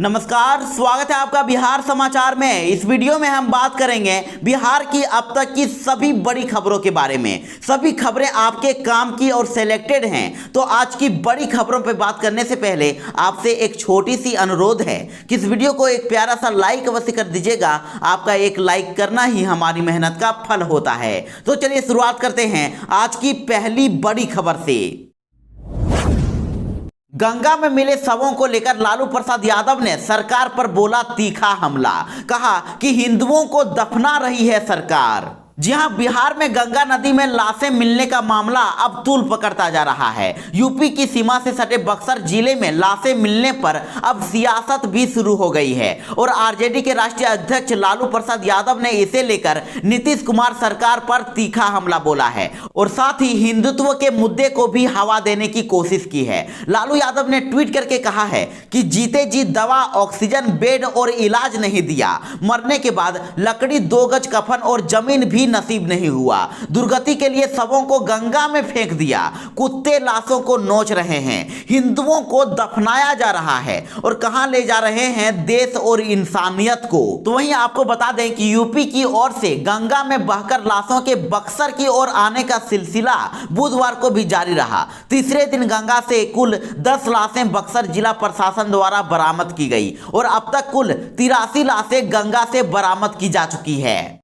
नमस्कार, स्वागत है आपका बिहार समाचार में। इस वीडियो में हम बात करेंगे बिहार की अब तक की सभी बड़ी खबरों के बारे में। सभी खबरें आपके काम की और सिलेक्टेड हैं। तो आज की बड़ी खबरों पर बात करने से पहले आपसे एक छोटी सी अनुरोध है कि इस वीडियो को एक प्यारा सा लाइक अवश्य कर दीजिएगा। आपका एक लाइक करना ही हमारी मेहनत का फल होता है। तो चलिए शुरुआत करते हैं आज की पहली बड़ी खबर से। गंगा में मिले शवों को लेकर लालू प्रसाद यादव ने सरकार पर बोला तीखा हमला। कहा कि हिंदुओं को दफना रही है सरकार। जी हां, बिहार में गंगा नदी में लाशें मिलने का मामला अब तूल पकड़ता जा रहा है। यूपी की सीमा से सटे बक्सर जिले में लाशें मिलने पर अब सियासत भी शुरू हो गई है और आरजेडी के राष्ट्रीय अध्यक्ष लालू प्रसाद यादव ने इसे लेकर नीतीश कुमार सरकार पर तीखा हमला बोला है और साथ ही हिंदुत्व के मुद्दे को भी हवा देने की कोशिश की है। लालू यादव ने ट्वीट करके कहा है कि जीते जी दवा, ऑक्सीजन, बेड और इलाज नहीं दिया, मरने के बाद लकड़ी, 2 गज कफन और जमीन भी नसीब नहीं हुआ। दुर्गति के लिए शवों को गंगा में फेंक दिया, कुत्ते लाशों को नोच रहे हैं, हिंदुओं को दफनाया जा रहा है और कहां ले जा रहे हैं देश और इंसानियत को। तो वहीं आपको बता दें कि यूपी की ओर से गंगा में बहकर लाशों के बक्सर की ओर आने का सिलसिला बुधवार को भी जारी रहा। तीसरे दिन गंगा से कुल 10 लाशें बक्सर जिला प्रशासन द्वारा बरामद की गई और अब तक कुल 83 लाशें गंगा से बरामद की जा चुकी है।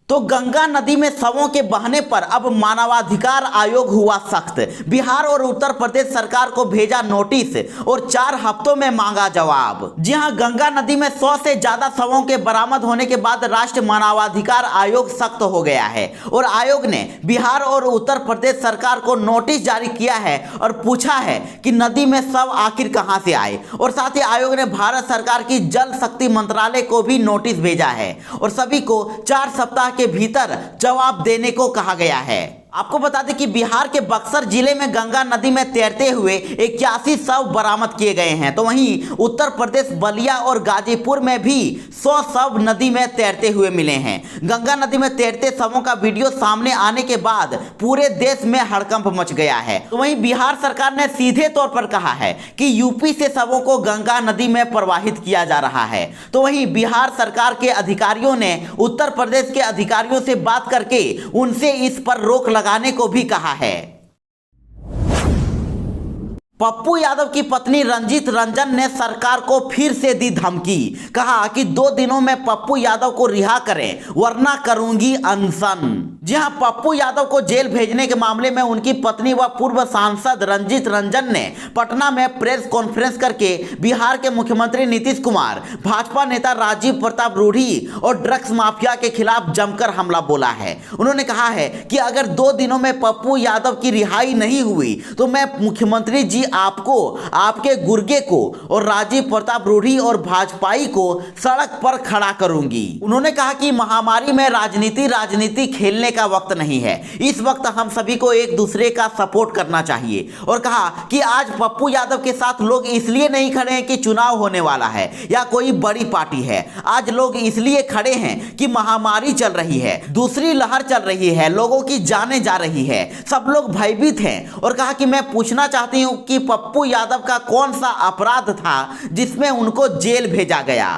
तो गंगा नदी में शवों के बहने पर अब मानवाधिकार आयोग हुआ सख्त। बिहार और उत्तर प्रदेश सरकार को भेजा नोटिस और 4 हफ्तों में मांगा जवाब। जी हां, गंगा नदी में 100 से ज्यादा शवों के बरामद होने के बाद राष्ट्रीय मानवाधिकार आयोग सख्त हो गया है और आयोग ने बिहार और उत्तर प्रदेश सरकार को नोटिस जारी किया है और पूछा है कि नदी में शव आखिर कहां से आए। और साथ ही आयोग ने भारत सरकार की जल शक्ति मंत्रालय को भी नोटिस भेजा है और सभी को 4 सप्ताह के भीतर जवाब देने को कहा गया है। आपको बता दें कि बिहार के बक्सर जिले में गंगा नदी में तैरते हुए 81 शव बरामद किए गए हैं। तो वहीं उत्तर प्रदेश बलिया और गाजीपुर में भी 100 शव नदी में तैरते हुए मिले हैं। गंगा नदी में तैरते शवों का वीडियो सामने आने के बाद पूरे देश में हड़कंप मच गया है। तो वहीं बिहार सरकार ने सीधे तौर पर कहा है कि यूपी से शवों को गंगा नदी में प्रवाहित किया जा रहा है। तो वहीं बिहार सरकार के अधिकारियों ने उत्तर प्रदेश के अधिकारियों से बात करके उनसे इस पर रोक लगाने को भी कहा है। पप्पू यादव की पत्नी रंजीत रंजन ने सरकार को फिर से दी धमकी। कहा कि 2 दिनों में पप्पू यादव को रिहा करें वरना करूंगी अनशन। जी हां, पप्पू यादव को जेल भेजने के मामले में उनकी पत्नी व पूर्व सांसद रंजीत रंजन ने पटना में प्रेस कॉन्फ्रेंस करके बिहार के मुख्यमंत्री नीतीश कुमार, भाजपा नेता राजीव प्रताप रूढ़ी और ड्रग्स माफिया के खिलाफ जमकर हमला बोला है। उन्होंने कहा है कि अगर 2 दिनों में पप्पू यादव की रिहाई नहीं हुई तो मैं मुख्यमंत्री जी आपको, आपके गुर्गे को और राजीव प्रताप रूढ़ी और भाजपाई को सड़क पर खड़ा करूंगी। उन्होंने कहा कि महामारी में राजनीति खेलने का वक्त नहीं है। इस वक्त हम सभी को एक दूसरे का सपोर्ट करना चाहिए और कहा कि आज पप्पू यादव के साथ लोग इसलिए नहीं खड़े हैं कि चुनाव होने वाला है या कोई बड़ी पार्टी है। आज लोग इसलिए खड़े हैं कि महामारी चल रही है, दूसरी लहर चल रही है, लोगों की जानें जा रही है, सब लोग भयभीत हैं। और कहा कि मैं पूछना चाहती हूं कि पप्पू यादव का कौन सा अपराध था जिसमें उनको जेल भेजा गया।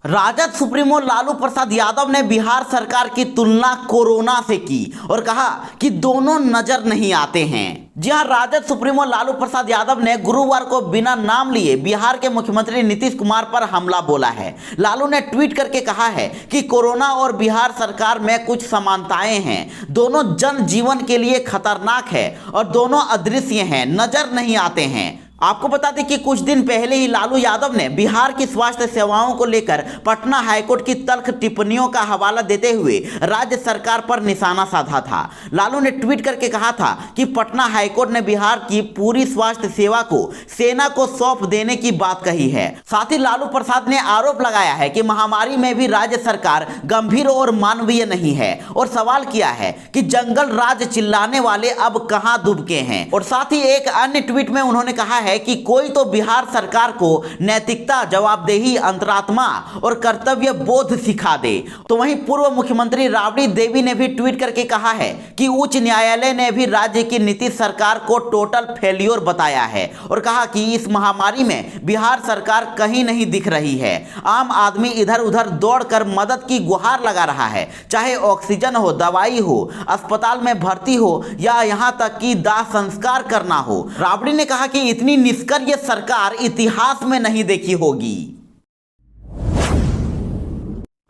राजद सुप्रीमो लालू प्रसाद यादव ने बिहार सरकार की तुलना कोरोना से की और कहा कि दोनों नजर नहीं आते हैं। जी हां, राजद सुप्रीमो लालू प्रसाद यादव ने गुरुवार को बिना नाम लिए बिहार के मुख्यमंत्री नीतीश कुमार पर हमला बोला है। लालू ने ट्वीट करके कहा है कि कोरोना और बिहार सरकार में कुछ समानताएं हैं, दोनों जन जीवन के लिए खतरनाक है और दोनों अदृश्य हैं, नजर नहीं आते हैं। आपको बता दें कि कुछ दिन पहले ही लालू यादव ने बिहार की स्वास्थ्य सेवाओं को लेकर पटना हाईकोर्ट की तल्ख टिप्पणियों का हवाला देते हुए राज्य सरकार पर निशाना साधा था। लालू ने ट्वीट करके कहा था कि पटना हाईकोर्ट ने बिहार की पूरी स्वास्थ्य सेवा को सेना को सौंप देने की बात कही है। साथ ही लालू प्रसाद ने आरोप लगाया है कि महामारी में भी राज्य सरकार गंभीर और मानवीय नहीं है और सवाल किया है कि जंगल राज चिल्लाने वाले अब कहां दुबके हैं। और साथ ही एक अन्य ट्वीट में उन्होंने कहा है कि कोई तो बिहार सरकार को नैतिकता, जवाबदेही, अंतरात्मा और कर्तव्य बोध सिखा दे। तो वहीं पूर्व मुख्यमंत्री राबड़ी देवी ने भी ट्वीट करके कहा है कि उच्च न्यायालय ने भी राज्य की नीतीश सरकार को टोटल फेल्योर बताया है और कहा कि इस महामारी में बिहार सरकार कहीं नहीं दिख रही है। आम आदमी इधर उधर दौड़कर मदद की गुहार लगा रहा है, चाहे ऑक्सीजन हो, दवाई हो, अस्पताल में भर्ती हो या यहां तक कि दाह संस्कार करना हो। राबड़ी ने कहा कि इतनी निष्क्रिय सरकार इतिहास में नहीं देखी होगी।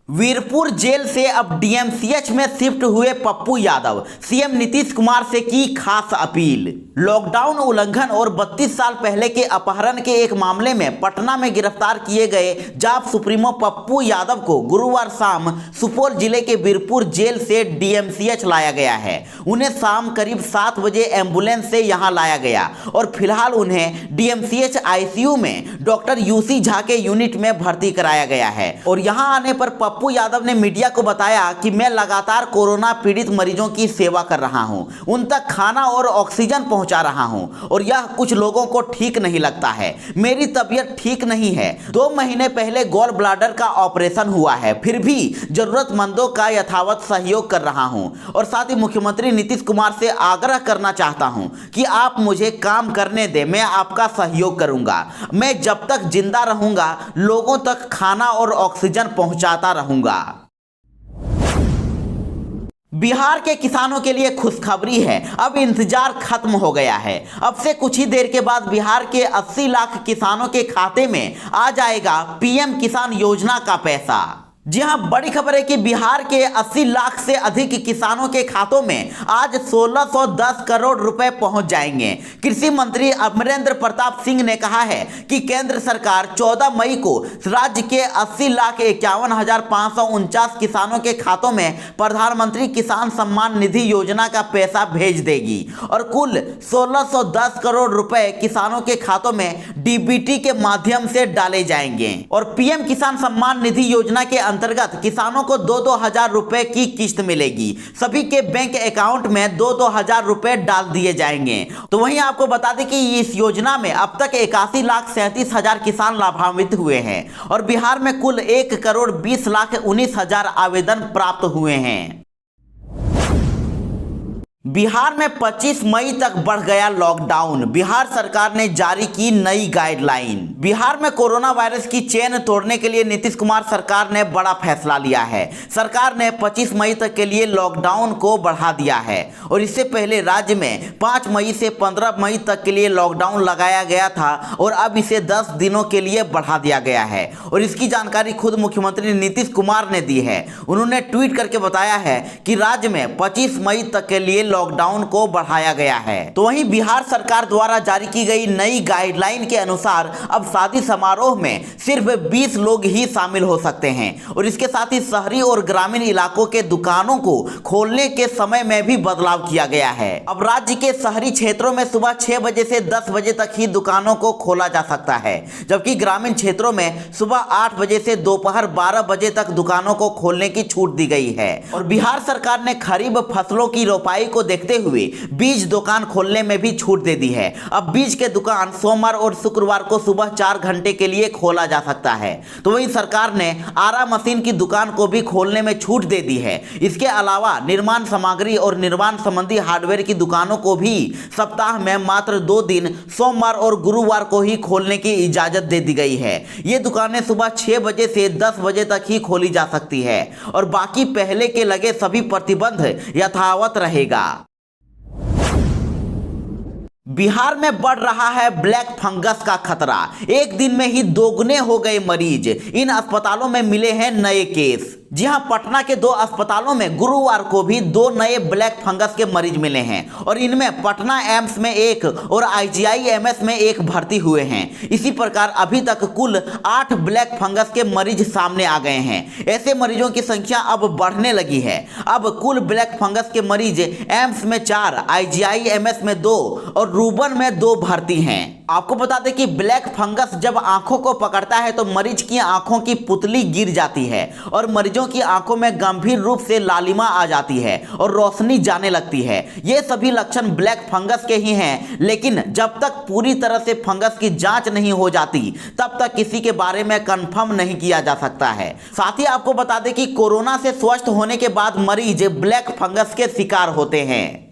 वीरपुर जेल से अब डीएमसीएच में शिफ्ट हुए पप्पू यादव, सीएम नीतीश कुमार से की खास अपील। लॉकडाउन उल्लंघन और 32 साल पहले के अपहरण के एक मामले में पटना में गिरफ्तार किए गए जाप सुप्रीमो पप्पू यादव को गुरुवार शाम सुपौल जिले के वीरपुर जेल से डीएमसीएच लाया गया है। उन्हें शाम करीब 7 बजे एम्बुलेंस से यहां लाया गया और फिलहाल उन्हें डीएमसीएच आईसीयू में डॉक्टर यूसी झा के यूनिट में भर्ती कराया गया है। और यहां आने पर पप्पू यादव ने मीडिया को बताया कि मैं लगातार कोरोना पीड़ित मरीजों की सेवा कर रहा हूं, उन तक खाना और ऑक्सीजन पहुंचा रहा हूं और यह कुछ लोगों को ठीक नहीं लगता है। मेरी तबीयत ठीक नहीं है। 2 महीने पहले गॉल ब्लाडर का ऑपरेशन हुआ है, फिर भी जरूरतमंदों का यथावत सहयोग कर रहा हूं और साथ ही मुख्यमंत्री नीतीश कुमार से आग्रह करना चाहता हूं कि आप मुझे काम करने दें, मैं आपका सहयोग करूंगा। मैं जब तक जिंदा रहूंगा लोगों तक खाना और ऑक्सीजन पहुंचाता रहूंगा। बिहार के किसानों के लिए खुशखबरी है, अब इंतजार खत्म हो गया है। अब से कुछ ही देर के बाद बिहार के 80 लाख किसानों के खाते में आ जाएगा पीएम किसान योजना का पैसा। जी हां, बड़ी खबर है कि बिहार के 80 लाख से अधिक किसानों के खातों में आज 1610 करोड़ रुपए पहुंच जाएंगे। कृषि मंत्री अमरेंद्र प्रताप सिंह ने कहा है कि केंद्र सरकार 14 मई को राज्य के 80,51,549 किसानों के खातों में प्रधानमंत्री किसान सम्मान निधि योजना का पैसा भेज देगी और कुल 1610 करोड़ रुपए किसानों के खातों में डीबीटी के माध्यम से डाले जाएंगे। और पीएम किसान सम्मान निधि योजना के अंतर्गत किसानों को 2-2 हजार रुपए की किस्त मिलेगी। सभी के बैंक अकाउंट में 2-2 हजार रुपए डाल दिए जाएंगे। तो वहीं आपको बता दें कि इस योजना में अब तक 81,37,000 किसान लाभान्वित हुए हैं और बिहार में कुल 1,20,19,000 आवेदन प्राप्त हुए हैं। बिहार में 25 मई तक बढ़ गया लॉकडाउन, बिहार सरकार ने जारी की नई गाइडलाइन। बिहार में कोरोना वायरस की चेन तोड़ने के लिए नीतीश कुमार सरकार ने बड़ा फैसला लिया है। सरकार ने 25 मई तक के लिए लॉकडाउन को बढ़ा दिया है और इससे पहले राज्य में 5 मई से 15 मई तक के लिए लॉकडाउन लगाया गया था और अब इसे 10 दिनों के लिए बढ़ा दिया गया है और इसकी जानकारी खुद मुख्यमंत्री नीतीश कुमार ने दी है। उन्होंने ट्वीट करके बताया है कि राज्य में 25 मई तक के लिए लॉकडाउन को बढ़ाया गया है। तो वहीं बिहार सरकार द्वारा जारी की गई नई गाइडलाइन के अनुसार अब शादी समारोह में सिर्फ 20 लोग ही शामिल हो सकते हैं और इसके साथ ही शहरी और ग्रामीण इलाकों के दुकानों को खोलने के समय में भी बदलाव किया गया है। अब राज्य के शहरी क्षेत्रों में सुबह 6 बजे से 10 बजे तक ही दुकानों को खोला जा सकता है, जबकि ग्रामीण क्षेत्रों में सुबह 8 बजे से दोपहर 12 बजे तक दुकानों को खोलने की छूट दी गई है। और बिहार सरकार ने खरीफ फसलों की रोपाई को देखते हुए बीज दुकान खोलने में भी छूट दे दी है। अब बीज के दुकान सोमवार और शुक्रवार को सुबह 4 घंटे के लिए खोला जा सकता है। तो वहीं सरकार ने आरा मशीन की दुकान को भी खोलने में छूट दे दी है। इसके अलावा निर्माण सामग्री और निर्माण संबंधी हार्डवेयर की दुकानों को भी सप्ताह में मात्र 2 दिन सोमवार और गुरुवार को ही खोलने की इजाजत दे दी गई है। ये दुकानें सुबह 6 बजे से 10 बजे तक ही खोली जा सकती है और बाकी पहले के लगे सभी प्रतिबंध यथावत रहेगा। बिहार में बढ़ रहा है ब्लैक फंगस का खतरा, एक दिन में ही दोगुने हो गए मरीज। इन अस्पतालों में मिले हैं नए केस। जी हां, पटना के 2 अस्पतालों में गुरुवार को भी 2 नए ब्लैक फंगस के मरीज मिले हैं और इनमें पटना एम्स में 1 और IGIMS में 1 भर्ती हुए हैं। इसी प्रकार अभी तक कुल 8 ब्लैक फंगस के मरीज सामने आ गए हैं। ऐसे मरीजों की संख्या अब बढ़ने लगी है। अब कुल ब्लैक फंगस के मरीज एम्स में 4, IGIMS में 2 और रूबन में 2 भर्ती हैं। आपको बता दें कि ब्लैक फंगस जब आंखों को पकड़ता है तो मरीज की आंखों की पुतली गिर जाती है और मरीजों की आंखों में गंभीर रूप से लालिमा आ जाती है और रोशनी जाने लगती है। ये सभी लक्षण ब्लैक फंगस के ही हैं, लेकिन जब तक पूरी तरह से फंगस की जांच नहीं हो जाती तब तक किसी के बारे में कंफर्म नहीं किया जा सकता है। साथ ही आपको बता दें कि कोरोना से स्वस्थ होने के बाद मरीज ब्लैक फंगस के शिकार होते हैं।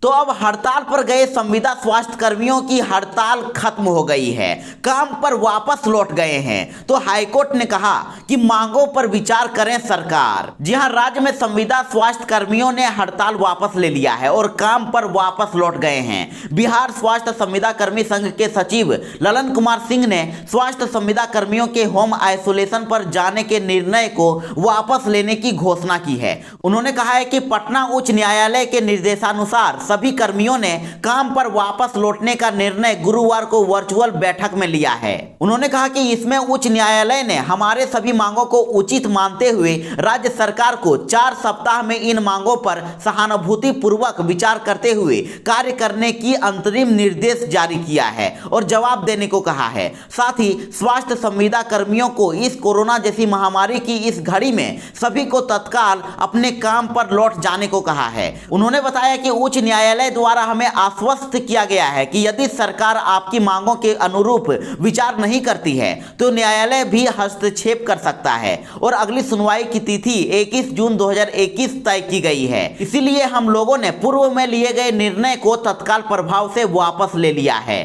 तो अब हड़ताल पर गए संविदा स्वास्थ्य कर्मियों की हड़ताल खत्म हो गई है, काम पर वापस लौट गए हैं। तो हाईकोर्ट ने कहा कि मांगों पर विचार करें सरकार। जी हां, राज्य में संविदा स्वास्थ्य कर्मियों ने हड़ताल वापस ले लिया है और काम पर वापस लौट गए हैं। बिहार स्वास्थ्य संविदा कर्मी संघ के सचिव ललन कुमार सिंह ने स्वास्थ्य संविदा कर्मियों के होम आइसोलेशन पर जाने के निर्णय को वापस लेने की घोषणा की है। उन्होंने कहा है कि पटना उच्च न्यायालय के निर्देशानुसार सभी कर्मियों ने काम पर वापस लौटने का निर्णय गुरुवार को वर्चुअल बैठक में लिया है। उन्होंने कहा कि इसमें उच्च न्यायालय ने हमारे सभी मांगों को उचित मानते हुए राज्य सरकार को 4 सप्ताह में इन मांगों पर सहानुभूति पूर्वक विचार करते हुए कार्य करने की अंतरिम निर्देश जारी किया है और जवाब देने को कहा है। साथ ही स्वास्थ्य संविदा कर्मियों को इस कोरोना जैसी महामारी की इस घड़ी में सभी को तत्काल अपने काम पर लौट जाने को कहा है। उन्होंने बताया कि उच्च न्यायालय द्वारा हमें आश्वस्त किया गया है कि यदि सरकार आपकी मांगों के अनुरूप विचार नहीं करती है तो न्यायालय भी हस्तक्षेप कर सकता है और अगली सुनवाई की तिथि 21 जून 2021 तय की गई है। इसीलिए हम लोगों ने पूर्व में लिए गए निर्णय को तत्काल प्रभाव से वापस ले लिया है।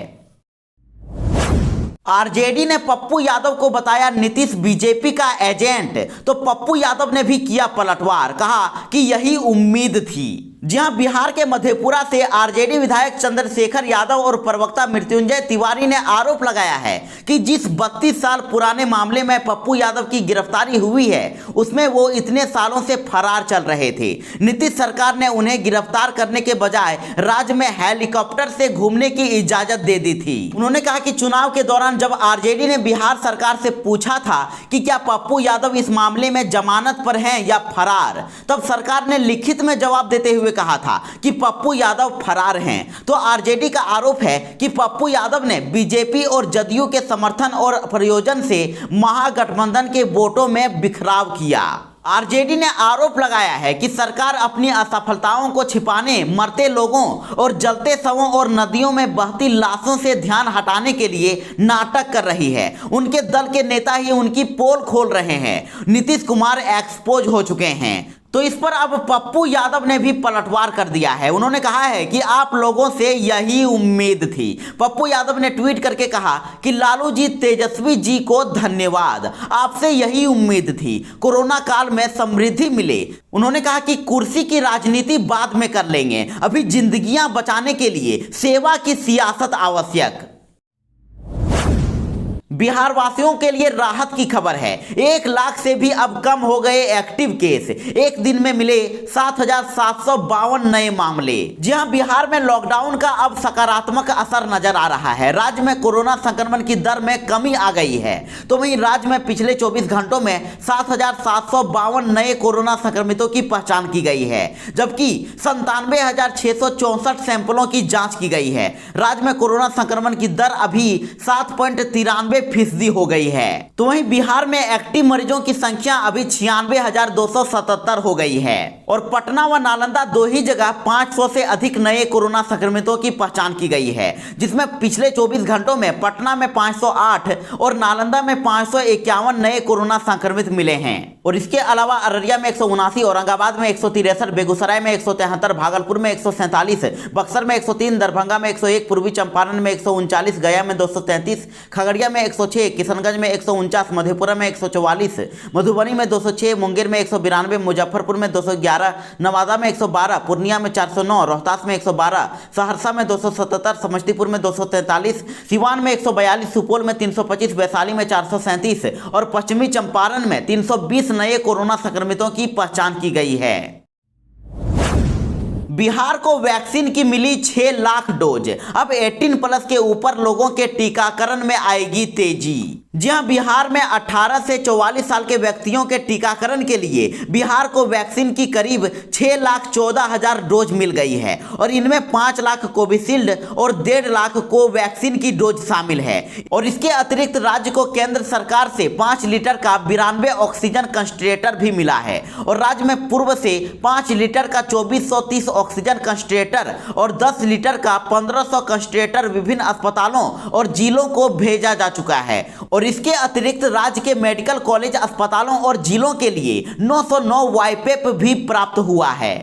आरजेडी ने पप्पू यादव को बताया नीतीश बीजेपी का एजेंट। तो पप्पू यादव ने भी किया पलटवार, कहा कि यही उम्मीद थी। जी हां, बिहार के मधेपुरा से आरजेडी विधायक चंद्रशेखर यादव और प्रवक्ता मृत्युंजय तिवारी ने आरोप लगाया है कि जिस 32 साल पुराने मामले में पप्पू यादव की गिरफ्तारी हुई है उसमें वो इतने सालों से फरार चल रहे थे। नीतीश सरकार ने उन्हें गिरफ्तार करने के बजाय राज्य में हेलीकॉप्टर से घूमने की इजाजत दे दी थी। उन्होंने कहा कि चुनाव के दौरान जब आरजेडी ने बिहार सरकार से पूछा था कि क्या पप्पू यादव इस मामले में जमानत पर हैं या फरार, तब सरकार ने लिखित में जवाब देते हुए कहा था कि पप्पू यादव फरार हैं। तो आरजेडी का आरोप है कि पप्पू यादव ने बीजेपी और जदयू के समर्थन और प्रयोजन से महागठबंधन के वोटों में बिखराव किया। आरजेडी ने आरोप लगाया है कि सरकार अपनी असफलताओं को छिपाने, मरते लोगों और जलते शवों और नदियों में बहती लाशों से ध्यान हटाने के लिए नाटक कर रही है। उनके दल के नेता ही उनकी पोल खोल रहे हैं। नीतीश कुमार एक्सपोज हो चुके हैं। तो इस पर अब पप्पू यादव ने भी पलटवार कर दिया है। उन्होंने कहा है कि आप लोगों से यही उम्मीद थी। पप्पू यादव ने ट्वीट करके कहा कि लालू जी, तेजस्वी जी को धन्यवाद, आपसे यही उम्मीद थी, कोरोना काल में समृद्धि मिले। उन्होंने कहा कि कुर्सी की राजनीति बाद में कर लेंगे, अभी जिंदगियां बचाने के लिए सेवा की सियासत आवश्यक। बिहार वासियों के लिए राहत की खबर है। 1 लाख से भी अब कम हो गए एक्टिव केस। एक दिन में मिले 7,752 नए मामले। जी हां, बिहार में लॉकडाउन का अब सकारात्मक असर नजर आ रहा है। राज्य में कोरोना संक्रमण की दर में कमी आ गई है। तो वहीं राज्य में पिछले 24 घंटों में 7,752 नए कोरोना संक्रमितों की पहचान की गई है, जबकि 97,664 सैंपलों की जांच की गई है। राज्य में कोरोना संक्रमण की दर अभी 7.93% हो गई है। तो वहीं बिहार में एक्टिव मरीजों की संख्या अभी 96,277 हो गई है और पटना व नालंदा दो ही जगह 500 से अधिक नए कोरोना संक्रमितों की पहचान की गई है, जिसमें पिछले 24 घंटों में पटना में 508 और नालंदा में 551 नए कोरोना संक्रमित मिले हैं। और इसके अलावा अररिया में 179, औरंगाबाद में 163, बेगूसराय में 173, भागलपुर में 147, बक्सर में 103, दरभंगा में 101, पूर्वी चंपारण में 139, गया में 233, खगड़िया में 106, किशनगंज में 149, मधेपुरा में 144, मधुबनी में 206, मुंगेर में 192, मुजफ्फरपुर में 211, नवादा में 112, पूर्णिया में 409, रोहतास में 112, सहरसा में 277, समस्तीपुर में 243, सिवान में 142, सुपौल में 325, वैशाली में 437 और पश्चिमी चंपारण में 320 नए कोरोना संक्रमितों की पहचान की गई है। बिहार को वैक्सीन की मिली 6 लाख डोज। अब 18 प्लस के ऊपर लोगों के टीकाकरण में आएगी तेजी। जी हां, बिहार में 18 से 44 साल के व्यक्तियों के टीकाकरण के लिए बिहार को वैक्सीन की करीब 6,14,000 डोज मिल गई है और इनमें 5 लाख कोविशील्ड और 1.5 लाख कोवैक्सीन की डोज शामिल है। और इसके अतिरिक्त राज्य को केंद्र सरकार से 5 लीटर का 92 ऑक्सीजन कंसंट्रेटर भी मिला है और राज्य में पूर्व से 5 लीटर का 2430 ऑक्सीजन कंसंट्रेटर और 10 लीटर का 1500 कंसंट्रेटर विभिन्न अस्पतालों और जिलों को भेजा जा चुका है। और इसके अतिरिक्त राज्य के मेडिकल कॉलेज, अस्पतालों और जिलों के लिए 909 वाईपेप भी प्राप्त हुआ है।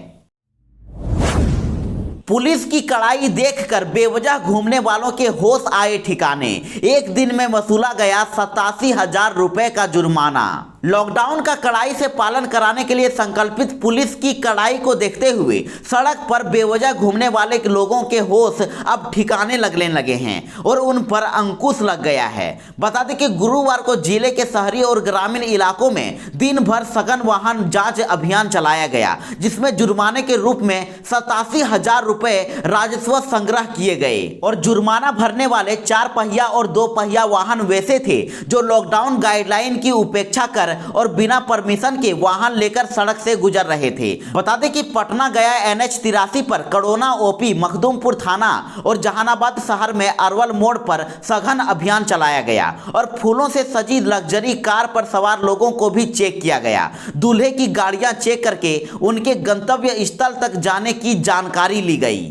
पुलिस की कड़ाई देखकर बेवजह घूमने वालों के होश आए ठिकाने। एक दिन में वसूला गया 87,000 रुपए का जुर्माना। लॉकडाउन का कड़ाई से पालन कराने के लिए संकल्पित पुलिस की कड़ाई को देखते हुए सड़क पर बेवजह घूमने वाले लोगों के होश अब ठिकाने लगने लगे हैं और उन पर अंकुश लग गया है। बता दें कि गुरुवार को जिले के शहरी और ग्रामीण इलाकों में दिन भर सघन वाहन जांच अभियान चलाया गया, जिसमें जुर्माने के रूप में 87,000 रुपए राजस्व संग्रह किए गए। और जुर्माना भरने वाले 4 पहिया और 2 पहिया वाहन वैसे थे जो लॉकडाउन गाइडलाइन की उपेक्षा कर और बिना परमिशन के वाहन लेकर सड़क से गुजर रहे थे। बता दें कि पटना गया NH 83 पर कड़ोना OP, मखदूमपुर थाना और जहानाबाद शहर में अरवल मोड़ पर सघन अभियान चलाया गया और फूलों से सजी लग्जरी कार पर सवार लोगों को भी चेक किया गया। दूल्हे की गाड़ियां चेक करके उनके गंतव्य स्थल तक जाने की जानकारी ली गई।